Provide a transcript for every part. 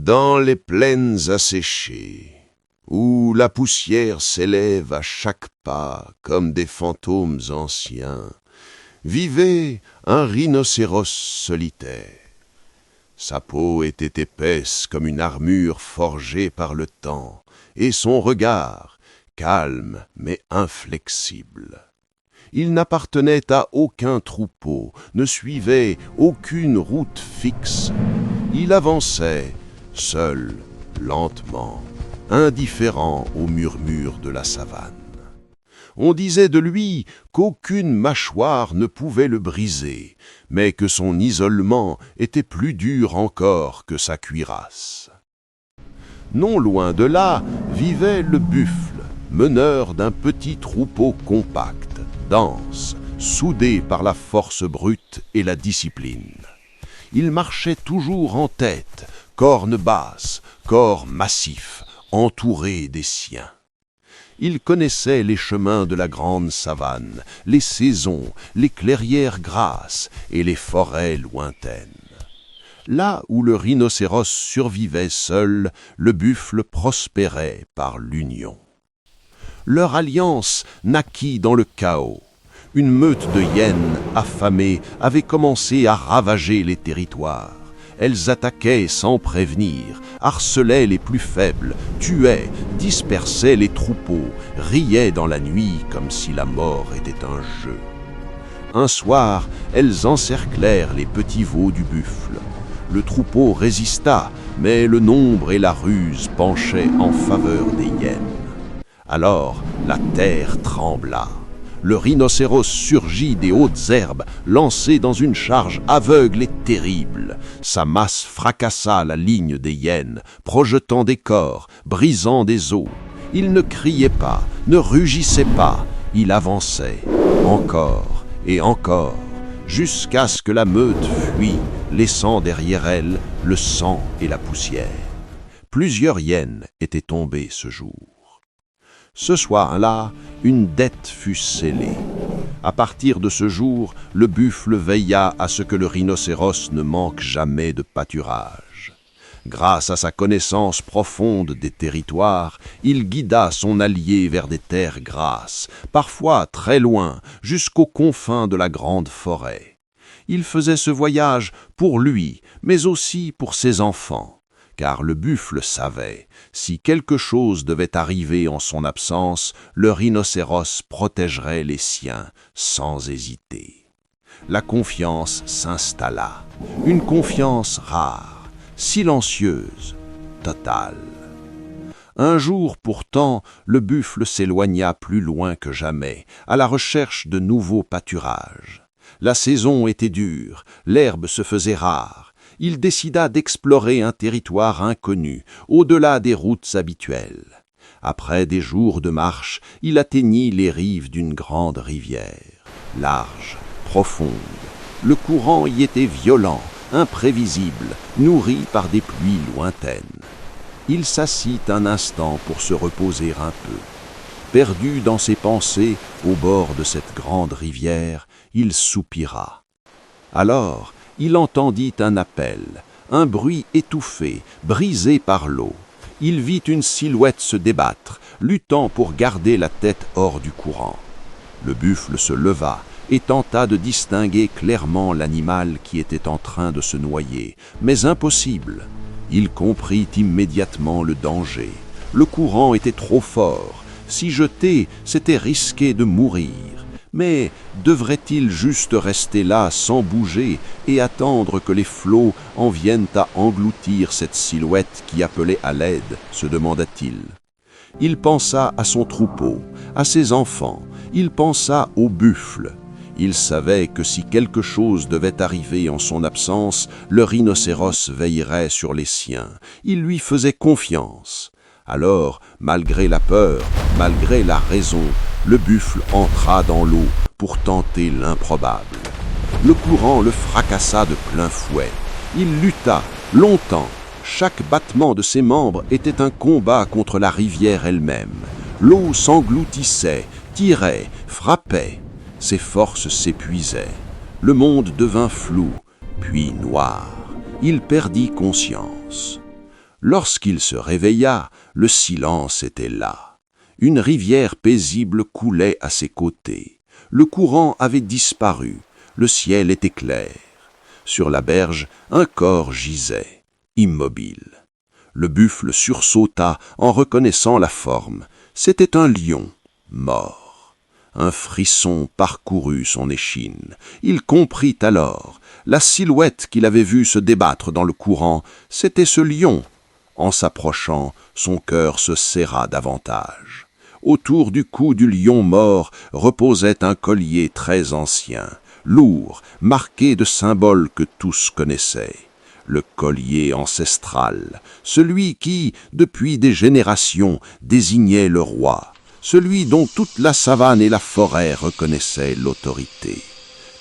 Dans les plaines asséchées, où la poussière s'élève à chaque pas comme des fantômes anciens, vivait un rhinocéros solitaire. Sa peau était épaisse comme une armure forgée par le temps, et son regard, calme mais inflexible. Il n'appartenait à aucun troupeau, ne suivait aucune route fixe. Il avançait, seul, lentement, indifférent aux murmures de la savane. On disait de lui qu'aucune mâchoire ne pouvait le briser, mais que son isolement était plus dur encore que sa cuirasse. Non loin de là vivait le buffle, meneur d'un petit troupeau compact, dense, soudé par la force brute et la discipline. Il marchait toujours en tête, corne basse, corps massif, entouré des siens. Il connaissait les chemins de la grande savane, les saisons, les clairières grasses et les forêts lointaines. Là où le rhinocéros survivait seul, le buffle prospérait par l'union. Leur alliance naquit dans le chaos. Une meute de hyènes affamées avait commencé à ravager les territoires. Elles attaquaient sans prévenir, harcelaient les plus faibles, tuaient, dispersaient les troupeaux, riaient dans la nuit comme si la mort était un jeu. Un soir, elles encerclèrent les petits veaux du buffle. Le troupeau résista, mais le nombre et la ruse penchaient en faveur des hyènes. Alors la terre trembla. Le rhinocéros surgit des hautes herbes, lancé dans une charge aveugle et terrible. Sa masse fracassa la ligne des hyènes, projetant des corps, brisant des os. Il ne criait pas, ne rugissait pas, il avançait, encore et encore, jusqu'à ce que la meute fuit, laissant derrière elle le sang et la poussière. Plusieurs hyènes étaient tombées ce jour. Ce soir-là, une dette fut scellée. À partir de ce jour, le buffle veilla à ce que le rhinocéros ne manque jamais de pâturage. Grâce à sa connaissance profonde des territoires, il guida son allié vers des terres grasses, parfois très loin, jusqu'aux confins de la grande forêt. Il faisait ce voyage pour lui, mais aussi pour ses enfants. Car le buffle savait, si quelque chose devait arriver en son absence, le rhinocéros protégerait les siens sans hésiter. La confiance s'installa, une confiance rare, silencieuse, totale. Un jour pourtant, le buffle s'éloigna plus loin que jamais, à la recherche de nouveaux pâturages. La saison était dure, l'herbe se faisait rare. Il décida d'explorer un territoire inconnu, au-delà des routes habituelles. Après des jours de marche, il atteignit les rives d'une grande rivière. Large, profonde, le courant y était violent, imprévisible, nourri par des pluies lointaines. Il s'assit un instant pour se reposer un peu. Perdu dans ses pensées, au bord de cette grande rivière, il soupira. Alors, il entendit un appel, un bruit étouffé, brisé par l'eau. Il vit une silhouette se débattre, luttant pour garder la tête hors du courant. Le buffle se leva et tenta de distinguer clairement l'animal qui était en train de se noyer, mais impossible. Il comprit immédiatement le danger. Le courant était trop fort. S'y jeter, c'était risquer de mourir. Mais devrait-il juste rester là sans bouger et attendre que les flots en viennent à engloutir cette silhouette qui appelait à l'aide, se demanda-t-il. Il pensa à son troupeau, à ses enfants, il pensa au buffle. Il savait que si quelque chose devait arriver en son absence, le rhinocéros veillerait sur les siens. Il lui faisait confiance. Alors, malgré la peur, malgré la raison, le buffle entra dans l'eau pour tenter l'improbable. Le courant le fracassa de plein fouet. Il lutta longtemps. Chaque battement de ses membres était un combat contre la rivière elle-même. L'eau s'engloutissait, tirait, frappait. Ses forces s'épuisaient. Le monde devint flou, puis noir. Il perdit conscience. Lorsqu'il se réveilla, le silence était là. Une rivière paisible coulait à ses côtés. Le courant avait disparu, le ciel était clair. Sur la berge, un corps gisait, immobile. Le buffle sursauta en reconnaissant la forme. C'était un lion, mort. Un frisson parcourut son échine. Il comprit alors. La silhouette qu'il avait vue se débattre dans le courant, c'était ce lion. En s'approchant, son cœur se serra davantage. Autour du cou du lion mort reposait un collier très ancien, lourd, marqué de symboles que tous connaissaient. Le collier ancestral, celui qui, depuis des générations, désignait le roi, celui dont toute la savane et la forêt reconnaissaient l'autorité.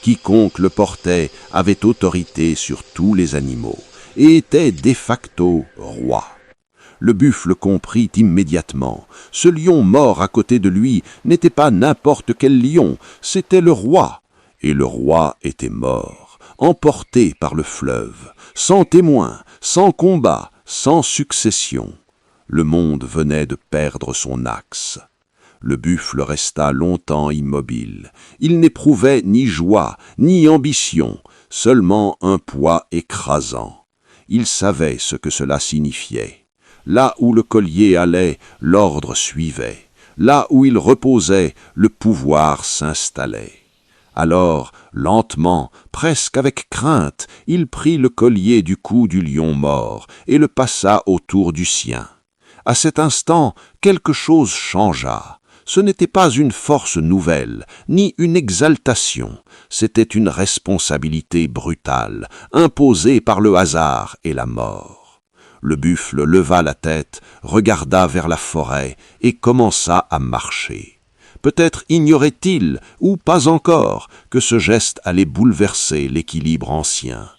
Quiconque le portait avait autorité sur tous les animaux et était de facto roi. Le buffle comprit immédiatement. Ce lion mort à côté de lui n'était pas n'importe quel lion, c'était le roi. Et le roi était mort, emporté par le fleuve, sans témoin, sans combat, sans succession. Le monde venait de perdre son axe. Le buffle resta longtemps immobile. Il n'éprouvait ni joie, ni ambition, seulement un poids écrasant. Il savait ce que cela signifiait. Là où le collier allait, l'ordre suivait. Là où il reposait, le pouvoir s'installait. Alors, lentement, presque avec crainte, il prit le collier du cou du lion mort et le passa autour du sien. À cet instant, quelque chose changea. Ce n'était pas une force nouvelle, ni une exaltation, c'était une responsabilité brutale, imposée par le hasard et la mort. Le buffle leva la tête, regarda vers la forêt et commença à marcher. Peut-être ignorait-il, ou pas encore, que ce geste allait bouleverser l'équilibre ancien.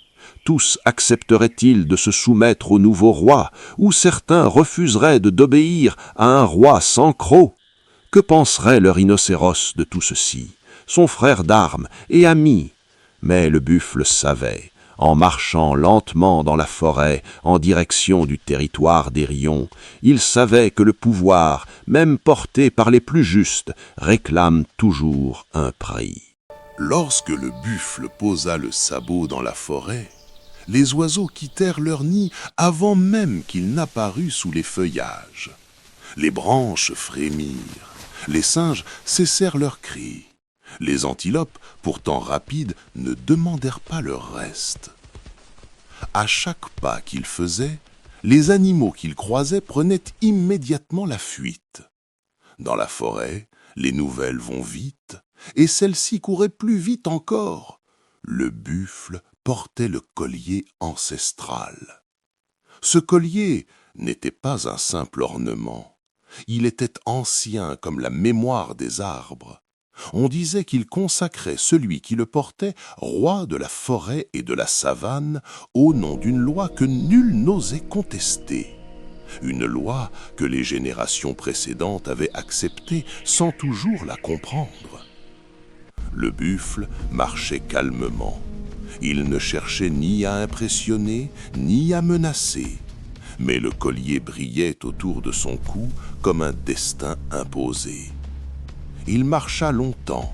Tous accepteraient-ils de se soumettre au nouveau roi, ou certains refuseraient d'obéir à un roi sans croc? Que penserait le rhinocéros de tout ceci, son frère d'armes et ami? Mais le buffle savait, en marchant lentement dans la forêt en direction du territoire des Rions, il savait que le pouvoir, même porté par les plus justes, réclame toujours un prix. Lorsque le buffle posa le sabot dans la forêt, les oiseaux quittèrent leur nid avant même qu'il n'apparût sous les feuillages. Les branches frémirent, les singes cessèrent leurs cris. Les antilopes, pourtant rapides, ne demandèrent pas leur reste. À chaque pas qu'ils faisaient, les animaux qu'ils croisaient prenaient immédiatement la fuite. Dans la forêt, les nouvelles vont vite, et celles-ci couraient plus vite encore. Le buffle portait le collier ancestral. Ce collier n'était pas un simple ornement. Il était ancien comme la mémoire des arbres. On disait qu'il consacrait celui qui le portait roi de la forêt et de la savane au nom d'une loi que nul n'osait contester. Une loi que les générations précédentes avaient acceptée sans toujours la comprendre. Le buffle marchait calmement. Il ne cherchait ni à impressionner, ni à menacer. Mais le collier brillait autour de son cou comme un destin imposé. Il marcha longtemps,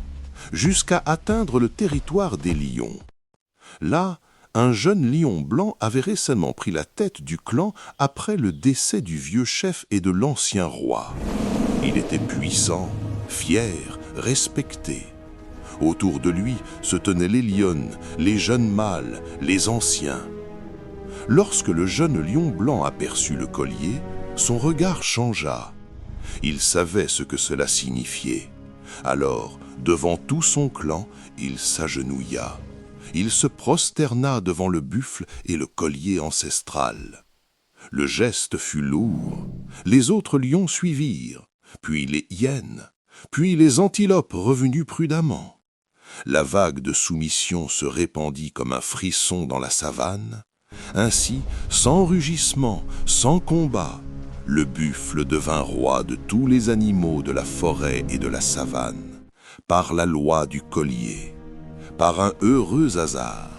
jusqu'à atteindre le territoire des lions. Là, un jeune lion blanc avait récemment pris la tête du clan après le décès du vieux chef et de l'ancien roi. Il était puissant, fier, respecté. Autour de lui se tenaient les lionnes, les jeunes mâles, les anciens. Lorsque le jeune lion blanc aperçut le collier, son regard changea. Il savait ce que cela signifiait. Alors, devant tout son clan, il s'agenouilla. Il se prosterna devant le buffle et le collier ancestral. Le geste fut lourd. Les autres lions suivirent, puis les hyènes, puis les antilopes revenues prudemment. La vague de soumission se répandit comme un frisson dans la savane. Ainsi, sans rugissement, sans combat, le buffle devint roi de tous les animaux de la forêt et de la savane, par la loi du collier, par un heureux hasard.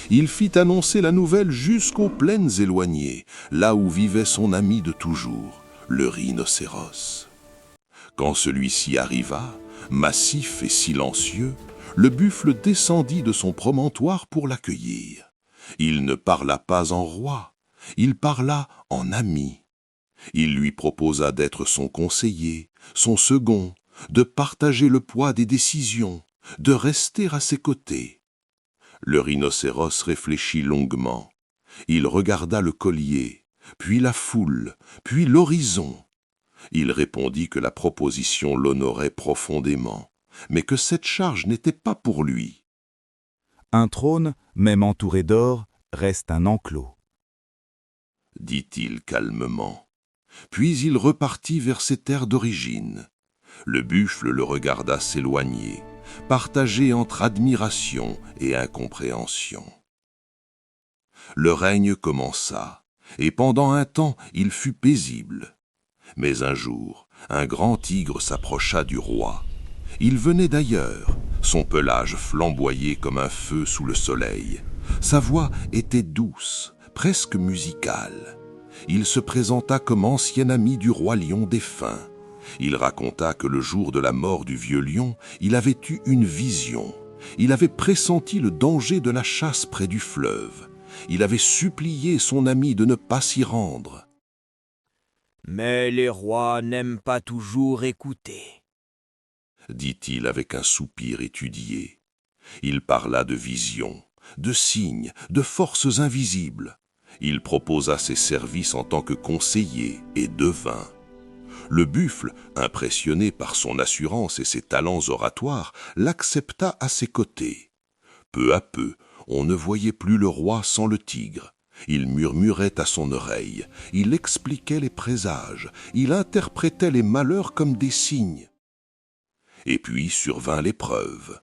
Il fit annoncer la nouvelle jusqu'aux plaines éloignées, là où vivait son ami de toujours, le rhinocéros. Quand celui-ci arriva, massif et silencieux, le buffle descendit de son promontoire pour l'accueillir. Il ne parla pas en roi, il parla en ami. Il lui proposa d'être son conseiller, son second, de partager le poids des décisions, de rester à ses côtés. Le rhinocéros réfléchit longuement. Il regarda le collier, puis la foule, puis l'horizon. Il répondit que la proposition l'honorait profondément, mais que cette charge n'était pas pour lui. Un trône, même entouré d'or, reste un enclos, dit-il calmement. Puis il repartit vers ses terres d'origine. Le buffle le regarda s'éloigner, partagé entre admiration et incompréhension. Le règne commença, et pendant un temps il fut paisible. Mais un jour, un grand tigre s'approcha du roi. Il venait d'ailleurs, son pelage flamboyait comme un feu sous le soleil. Sa voix était douce, presque musicale. Il se présenta comme ancien ami du roi lion défunt. Il raconta que le jour de la mort du vieux lion, il avait eu une vision. Il avait pressenti le danger de la chasse près du fleuve. Il avait supplié son ami de ne pas s'y rendre. Mais les rois n'aiment pas toujours écouter, dit-il avec un soupir étudié. Il parla de visions, de signes, de forces invisibles. Il proposa ses services en tant que conseiller et devin. Le buffle, impressionné par son assurance et ses talents oratoires, l'accepta à ses côtés. Peu à peu, on ne voyait plus le roi sans le tigre. Il murmurait à son oreille, il expliquait les présages, il interprétait les malheurs comme des signes. Et puis survint l'épreuve.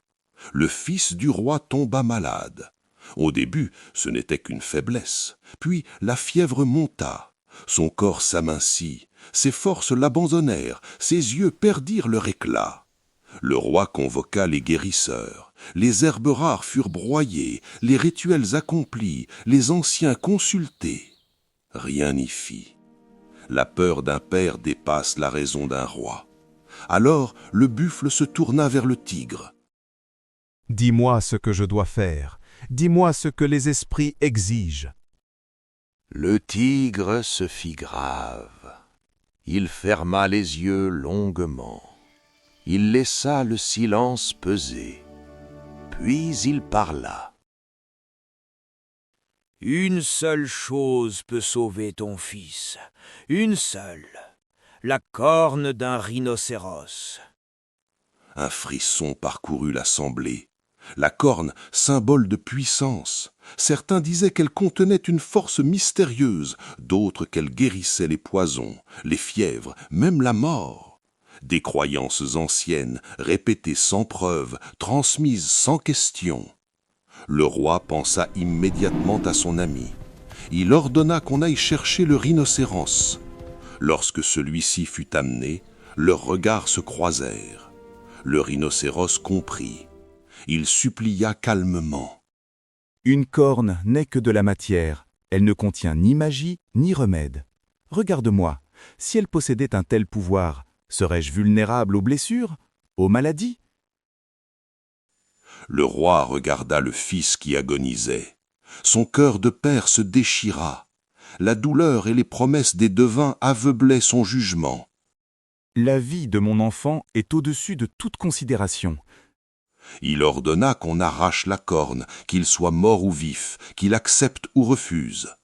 Le fils du roi tomba malade. Au début, ce n'était qu'une faiblesse. Puis la fièvre monta. Son corps s'amincit, ses forces l'abandonnèrent, ses yeux perdirent leur éclat. Le roi convoqua les guérisseurs. Les herbes rares furent broyées, les rituels accomplis, les anciens consultés. Rien n'y fit. La peur d'un père dépasse la raison d'un roi. Alors le buffle se tourna vers le tigre. « Dis-moi ce que je dois faire, dis-moi ce que les esprits exigent. » Le tigre se fit grave. Il ferma les yeux longuement. Il laissa le silence peser. Puis il parla. « Une seule chose peut sauver ton fils, une seule, la corne d'un rhinocéros. » Un frisson parcourut l'assemblée. La corne, symbole de puissance. Certains disaient qu'elle contenait une force mystérieuse, d'autres qu'elle guérissait les poisons, les fièvres, même la mort. Des croyances anciennes, répétées sans preuve, transmises sans question. Le roi pensa immédiatement à son ami. Il ordonna qu'on aille chercher le rhinocéros. Lorsque celui-ci fut amené, leurs regards se croisèrent. Le rhinocéros comprit. Il supplia calmement. « Une corne n'est que de la matière, elle ne contient ni magie ni remède. Regarde-moi, si elle possédait un tel pouvoir, serais-je vulnérable aux blessures, aux maladies ?» Le roi regarda le fils qui agonisait. Son cœur de père se déchira. La douleur et les promesses des devins aveuglaient son jugement. « La vie de mon enfant est au-dessus de toute considération. » Il ordonna qu'on arrache la corne, qu'il soit mort ou vif, qu'il accepte ou refuse.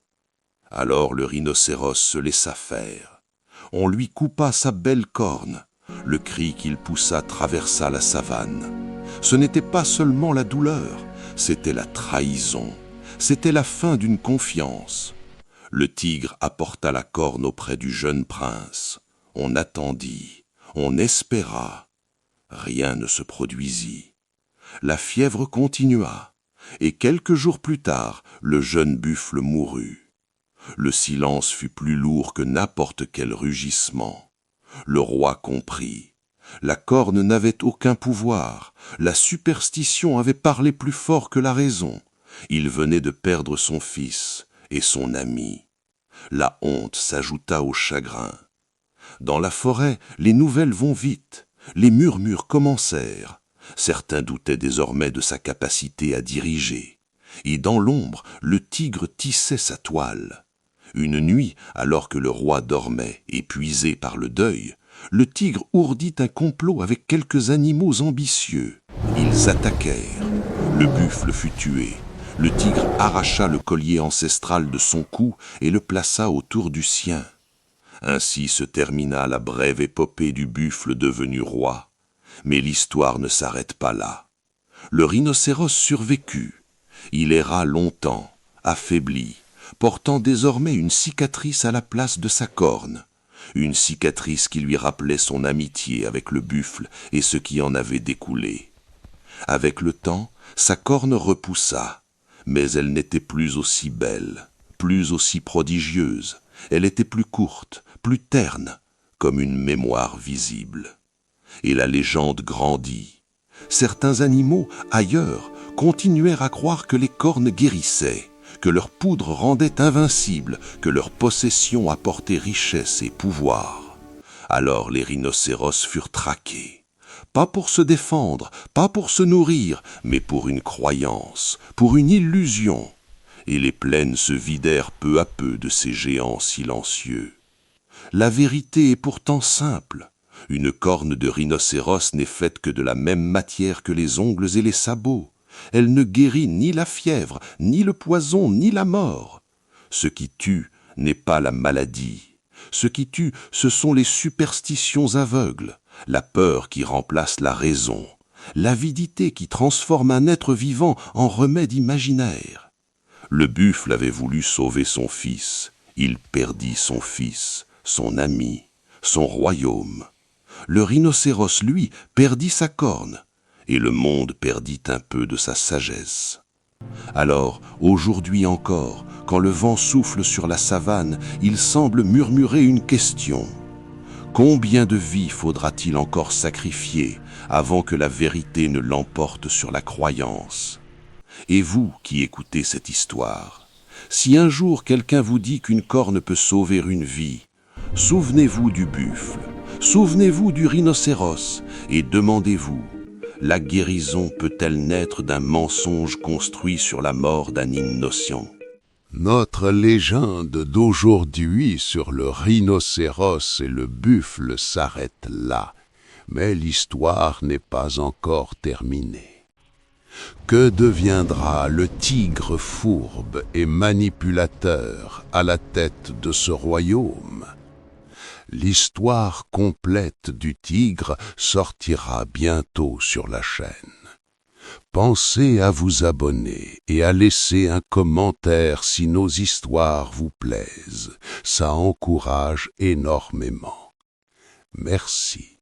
Alors le rhinocéros se laissa faire. On lui coupa sa belle corne. Le cri qu'il poussa traversa la savane. Ce n'était pas seulement la douleur, c'était la trahison. C'était la fin d'une confiance. Le tigre apporta la corne auprès du jeune prince. On attendit, on espéra. Rien ne se produisit. La fièvre continua, et quelques jours plus tard, le jeune buffle mourut. Le silence fut plus lourd que n'importe quel rugissement. Le roi comprit. La corne n'avait aucun pouvoir. La superstition avait parlé plus fort que la raison. Il venait de perdre son fils et son ami. La honte s'ajouta au chagrin. Dans la forêt, les nouvelles vont vite, les murmures commencèrent. Certains doutaient désormais de sa capacité à diriger. Et dans l'ombre, le tigre tissait sa toile. Une nuit, alors que le roi dormait, épuisé par le deuil, le tigre ourdit un complot avec quelques animaux ambitieux. Ils attaquèrent. Le buffle fut tué. Le tigre arracha le collier ancestral de son cou et le plaça autour du sien. Ainsi se termina la brève épopée du buffle devenu roi. Mais l'histoire ne s'arrête pas là. Le rhinocéros survécut. Il erra longtemps, affaibli, portant désormais une cicatrice à la place de sa corne. Une cicatrice qui lui rappelait son amitié avec le buffle et ce qui en avait découlé. Avec le temps, sa corne repoussa, mais elle n'était plus aussi belle, plus aussi prodigieuse. Elle était plus courte, plus terne, comme une mémoire visible. Et la légende grandit. Certains animaux, ailleurs, continuèrent à croire que les cornes guérissaient, que leur poudre rendait invincible, que leur possession apportait richesse et pouvoir. Alors les rhinocéros furent traqués. Pas pour se défendre, pas pour se nourrir, mais pour une croyance, pour une illusion. Et les plaines se vidèrent peu à peu de ces géants silencieux. La vérité est pourtant simple. Une corne de rhinocéros n'est faite que de la même matière que les ongles et les sabots. Elle ne guérit ni la fièvre, ni le poison, ni la mort. Ce qui tue n'est pas la maladie. Ce qui tue, ce sont les superstitions aveugles, la peur qui remplace la raison, l'avidité qui transforme un être vivant en remède imaginaire. Le buffle avait voulu sauver son fils. Il perdit son fils, son ami, son royaume. Le rhinocéros, lui, perdit sa corne, et le monde perdit un peu de sa sagesse. Alors, aujourd'hui encore, quand le vent souffle sur la savane, il semble murmurer une question. Combien de vies faudra-t-il encore sacrifier avant que la vérité ne l'emporte sur la croyance? Et vous qui écoutez cette histoire, si un jour quelqu'un vous dit qu'une corne peut sauver une vie, souvenez-vous du buffle, souvenez-vous du rhinocéros et demandez-vous, la guérison peut-elle naître d'un mensonge construit sur la mort d'un innocent? Notre légende d'aujourd'hui sur le rhinocéros et le buffle s'arrête là, mais l'histoire n'est pas encore terminée. Que deviendra le tigre fourbe et manipulateur à la tête de ce royaume? L'histoire complète du tigre sortira bientôt sur la chaîne. Pensez à vous abonner et à laisser un commentaire si nos histoires vous plaisent. Ça encourage énormément. Merci.